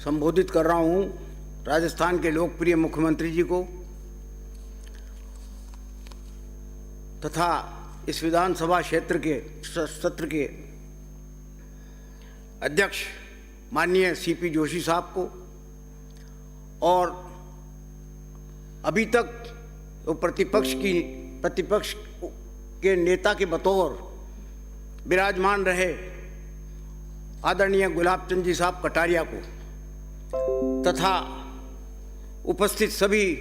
संबोधित कर रहा हूं राजस्थान के लोकप्रिय मुख्यमंत्री जी को तथा इस विधानसभा क्षेत्र के सत्र के अध्यक्ष माननीय सीपी जोशी साहब को और अभी तक तो प्रतिपक्ष के नेता के बतौर विराजमान रहे आदरणीय गुलाब चंद जी साहब कटारिया को तथा उपस्थित सभी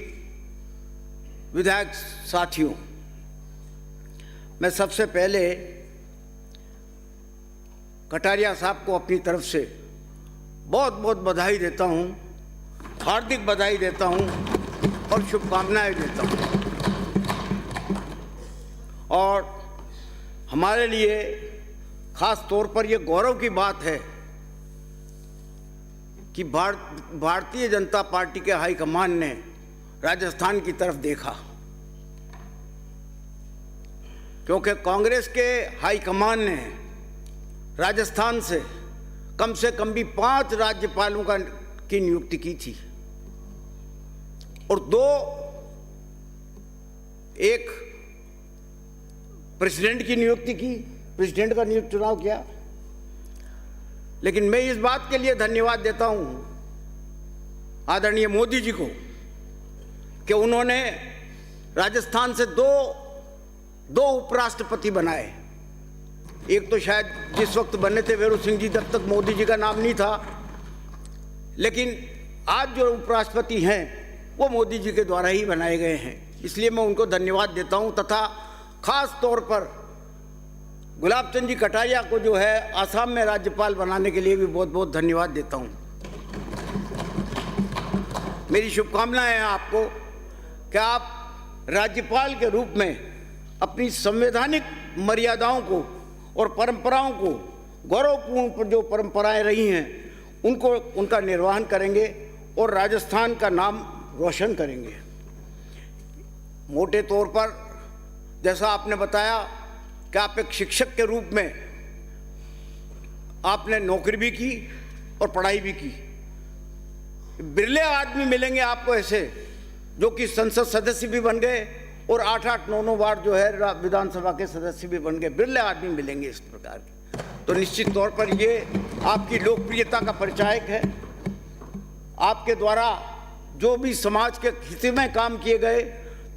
विधायक साथियों, मैं सबसे पहले कटारिया साहब को अपनी तरफ से बहुत बहुत बधाई देता हूं, हार्दिक बधाई देता हूं और शुभकामनाएं देता हूं। और हमारे लिए खास तौर पर यह गौरव की बात है कि भारतीय जनता पार्टी के हाईकमान ने राजस्थान की तरफ देखा, क्योंकि कांग्रेस के हाईकमान ने राजस्थान से कम भी 5 राज्यपालों की नियुक्ति की थी और 2 एक प्रेसिडेंट की नियुक्ति की, प्रेसिडेंट का चुनाव किया। लेकिन मैं इस बात के लिए धन्यवाद देता हूं आदरणीय मोदी जी को कि उन्होंने राजस्थान से दो उपराष्ट्रपति बनाए। एक तो शायद जिस वक्त बने थे वीरू सिंह जी, तब तक मोदी जी का नाम नहीं था, लेकिन आज जो उपराष्ट्रपति हैं वो मोदी जी के द्वारा ही बनाए गए हैं, इसलिए मैं उनको धन्यवाद देता हूं तथा खास तौर पर गुलाब चंद जी कटारिया को जो है आसाम में राज्यपाल बनाने के लिए भी बहुत बहुत धन्यवाद देता हूं। मेरी शुभकामनाएं हैं आपको कि आप राज्यपाल के रूप में अपनी संवैधानिक मर्यादाओं को और परंपराओं को, गौरवपूर्ण जो परंपराएं रही हैं उनका निर्वहन करेंगे और राजस्थान का नाम रोशन करेंगे। मोटे तौर पर जैसा आपने बताया कि आप एक शिक्षक के रूप में आपने नौकरी भी की और पढ़ाई भी की। बिरले आदमी मिलेंगे आपको ऐसे जो कि संसद सदस्य भी बन गए और 8-8, 9-9 बार जो है विधानसभा के सदस्य भी बन गए। बिरले आदमी मिलेंगे इस प्रकार के, तो निश्चित तौर पर ये आपकी लोकप्रियता का परिचायक है। आपके द्वारा जो भी समाज के हित में काम किए गए,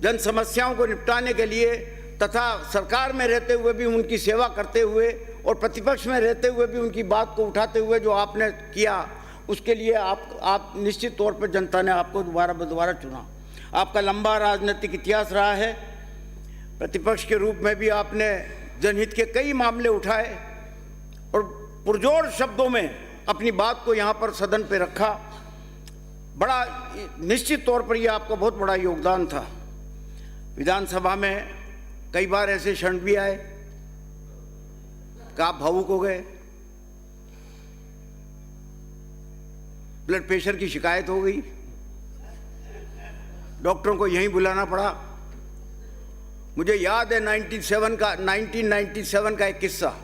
जन समस्याओं को निपटाने के लिए तथा सरकार में रहते हुए भी उनकी सेवा करते हुए और प्रतिपक्ष में रहते हुए भी उनकी बात को उठाते हुए जो आपने किया, उसके लिए आप निश्चित तौर पर जनता ने आपको दोबारा चुना। आपका लंबा राजनीतिक इतिहास रहा है। प्रतिपक्ष के रूप में भी आपने जनहित के कई मामले उठाए और पुरजोर शब्दों में अपनी बात को यहाँ पर सदन पे रखा। बड़ा निश्चित तौर पर यह आपका बहुत बड़ा योगदान था। विधानसभा में कई बार ऐसे क्षण भी आए कि आप भावुक हो गए, ब्लड प्रेशर की शिकायत हो गई, डॉक्टरों को यहीं बुलाना पड़ा। मुझे याद है 1997 का एक किस्सा,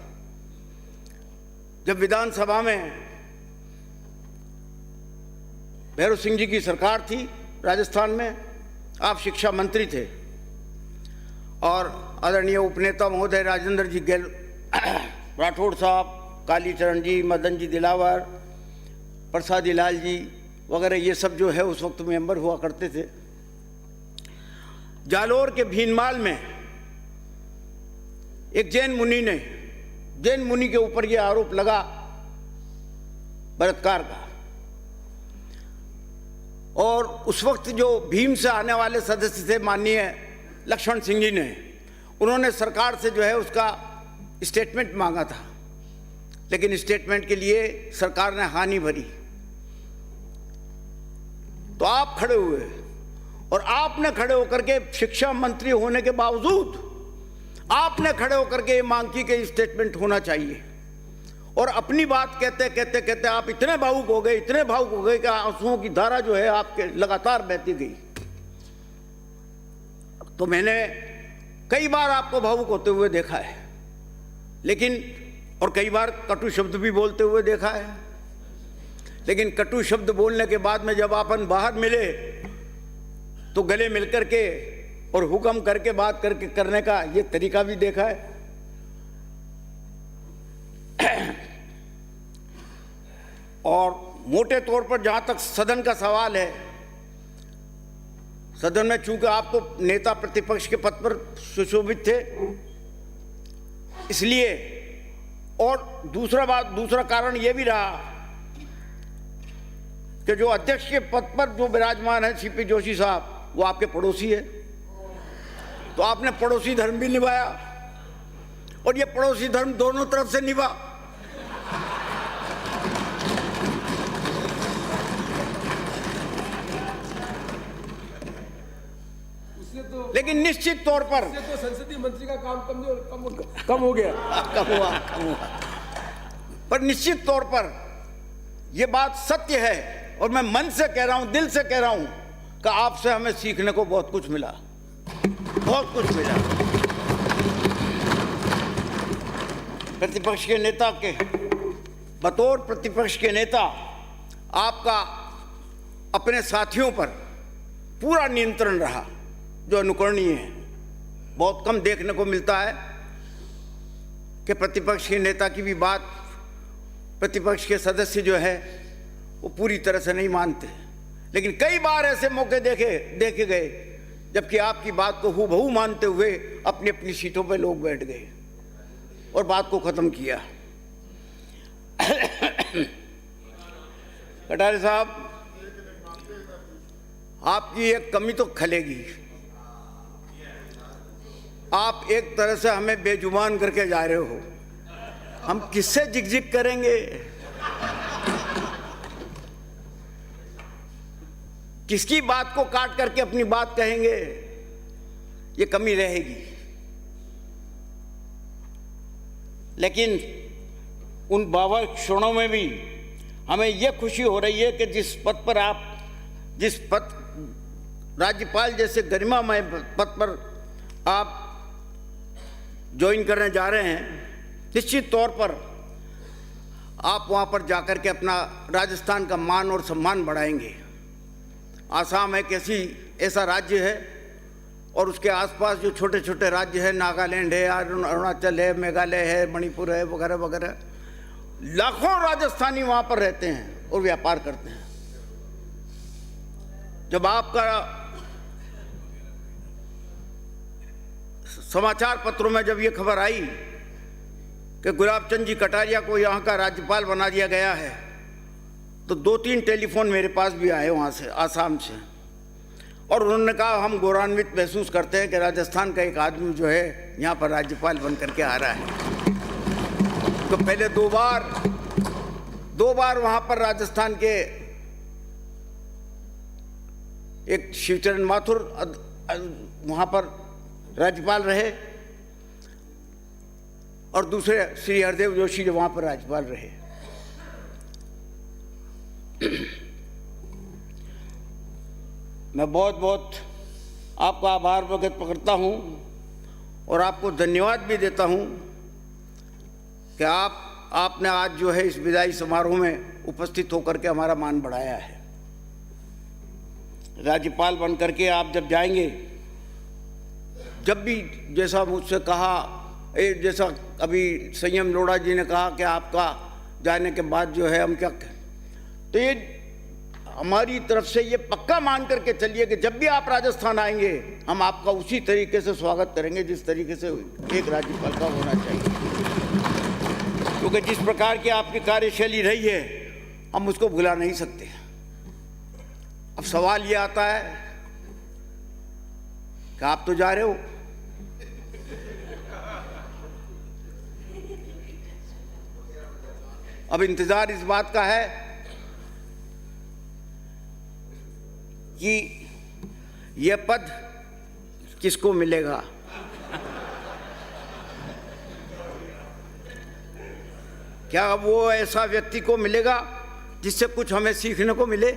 जब विधानसभा में वीरू सिंह जी की सरकार थी राजस्थान में, आप शिक्षा मंत्री थे और आदरणीय उपनेता महोदय राजेंद्र जी राठौड़ साहब, कालीचरण जी, मदन जी दिलावर, प्रसादी लाल जी वगैरह ये सब जो है उस वक्त मेंबर हुआ करते थे। जालोर के भीनमाल में एक जैन मुनि के ऊपर ये आरोप लगा बलात्कार का, और उस वक्त जो भीम से आने वाले सदस्य थे माननीय लक्ष्मण सिंह जी ने, उन्होंने सरकार से जो है उसका स्टेटमेंट मांगा था, लेकिन स्टेटमेंट के लिए सरकार ने हानि भरी। तो आप खड़े हुए और आपने खड़े होकर के शिक्षा मंत्री होने के बावजूद आपने खड़े होकर के ये मांग की कि स्टेटमेंट होना चाहिए, और अपनी बात कहते आप इतने भावुक हो गए कि आंसुओं की धारा जो है आपके लगातार बहती गई। तो मैंने कई बार आपको भावुक होते हुए देखा है, लेकिन और कई बार कटु शब्द भी बोलते हुए देखा है, लेकिन कटु शब्द बोलने के बाद में जब अपन बाहर मिले तो गले मिलकर के और हुक्म करके बात करके करने का ये तरीका भी देखा है। और मोटे तौर पर जहां तक सदन का सवाल है, सदन में चूंकि आप तो नेता प्रतिपक्ष के पद पर सुशोभित थे, इसलिए, और दूसरा कारण यह भी रहा कि जो अध्यक्ष के पद पर जो विराजमान है सीपी जोशी साहब, वो आपके पड़ोसी है, तो आपने पड़ोसी धर्म भी निभाया, और ये पड़ोसी धर्म दोनों तरफ से निभा। लेकिन निश्चित तौर पर तो संसदीय मंत्री का काम कम हो गया। कम हुआ। पर निश्चित तौर पर यह बात सत्य है, और मैं मन से कह रहा हूं, दिल से कह रहा हूं कि आपसे हमें सीखने को बहुत कुछ मिला, बहुत कुछ मिला। प्रतिपक्ष के नेता के बतौर प्रतिपक्ष के नेता आपका अपने साथियों पर पूरा नियंत्रण रहा, जो अनुकरणीय है। बहुत कम देखने को मिलता है कि प्रतिपक्ष के नेता की भी बात प्रतिपक्ष के सदस्य जो है वो पूरी तरह से नहीं मानते, लेकिन कई बार ऐसे मौके देखे गए जबकि आपकी बात को हूबहू मानते हुए अपनी अपनी सीटों पर लोग बैठ गए और बात को खत्म किया। कटारे साहब, आपकी एक कमी तो खलेगी, आप एक तरह से हमें बेजुबान करके जा रहे हो। हम किससे जिगजिग करेंगे, किसकी बात को काट करके अपनी बात कहेंगे, ये कमी रहेगी। लेकिन उन 52 क्षणों में भी हमें यह खुशी हो रही है कि जिस पद राज्यपाल जैसे गरिमामय पद पर आप ज्वाइन करने जा रहे हैं, निश्चित तौर पर आप वहां पर जाकर के अपना राजस्थान का मान और सम्मान बढ़ाएंगे। आसाम एक ऐसा राज्य है, और उसके आसपास जो छोटे छोटे राज्य हैं, नागालैंड है, अरुणाचल है, मेघालय है, मणिपुर है, वगैरह वगैरह, लाखों राजस्थानी वहां पर रहते हैं और व्यापार करते हैं। जब आपका समाचार पत्रों में जब ये खबर आई कि गुलाब चंद जी कटारिया को यहाँ का राज्यपाल बना दिया गया है, तो 2-3 टेलीफोन मेरे पास भी आए वहाँ से, आसाम से, और उन्होंने कहा हम गौरवान्वित महसूस करते हैं कि राजस्थान का एक आदमी जो है यहाँ पर राज्यपाल बन करके आ रहा है। तो पहले दो बार वहाँ पर राजस्थान के एक शिवचरण माथुर वहाँ पर राज्यपाल रहे, और दूसरे श्री हरदेव जोशी जो वहां पर राज्यपाल रहे। मैं बहुत बहुत आपका आभार व्यक्त करता हूं और आपको धन्यवाद भी देता हूं कि आपने आज जो है इस विदाई समारोह में उपस्थित होकर के हमारा मान बढ़ाया है। राज्यपाल बन करके आप जब जाएंगे, जब भी जैसा मुझसे कहा, जैसा अभी संयम लोढ़ा जी ने कहा कि आपका जाने के बाद जो है हम क्या, तो ये हमारी तरफ से ये पक्का मान करके चलिए कि जब भी आप राजस्थान आएंगे हम आपका उसी तरीके से स्वागत करेंगे जिस तरीके से एक राज्यपाल का होना चाहिए, क्योंकि जिस प्रकार की आपकी कार्यशैली रही है हम उसको भुला नहीं सकते। अब सवाल ये आता है कि आप तो जा रहे हो, अब इंतजार इस बात का है कि यह पद किसको मिलेगा। क्या वो ऐसा व्यक्ति को मिलेगा जिससे कुछ हमें सीखने को मिले?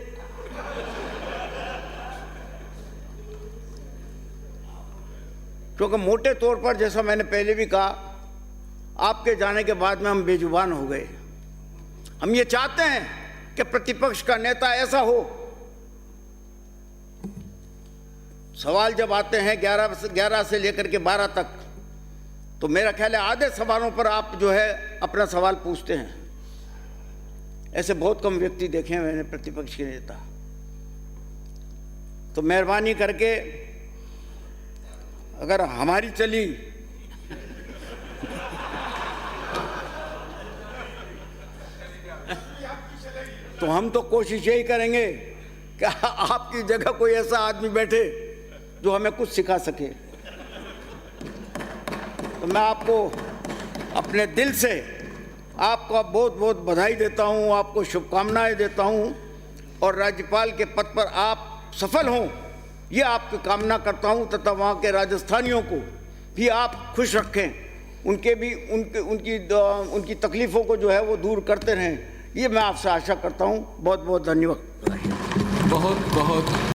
क्योंकि मोटे तौर पर जैसा मैंने पहले भी कहा, आपके जाने के बाद में हम बेजुबान हो गए। हम ये चाहते हैं कि प्रतिपक्ष का नेता ऐसा हो। सवाल जब आते हैं 11 से लेकर के 12 तक, तो मेरा ख्याल है आधे सवालों पर आप जो है अपना सवाल पूछते हैं। ऐसे बहुत कम व्यक्ति देखे हैं मैंने प्रतिपक्ष के नेता। तो मेहरबानी करके अगर हमारी चली तो हम तो कोशिश यही करेंगे कि आपकी जगह कोई ऐसा आदमी बैठे जो हमें कुछ सिखा सके। तो मैं आपको अपने दिल से आपका बहुत बहुत बधाई देता हूं, आपको शुभकामनाएं देता हूं, और राज्यपाल के पद पर आप सफल हों ये आपकी कामना करता हूं, तथा वहाँ के राजस्थानियों को भी आप खुश रखें, उनकी तकलीफ़ों को जो है वो दूर करते रहें, ये मैं आपसे आशा करता हूं। बहुत बहुत धन्यवाद। बहुत बहुत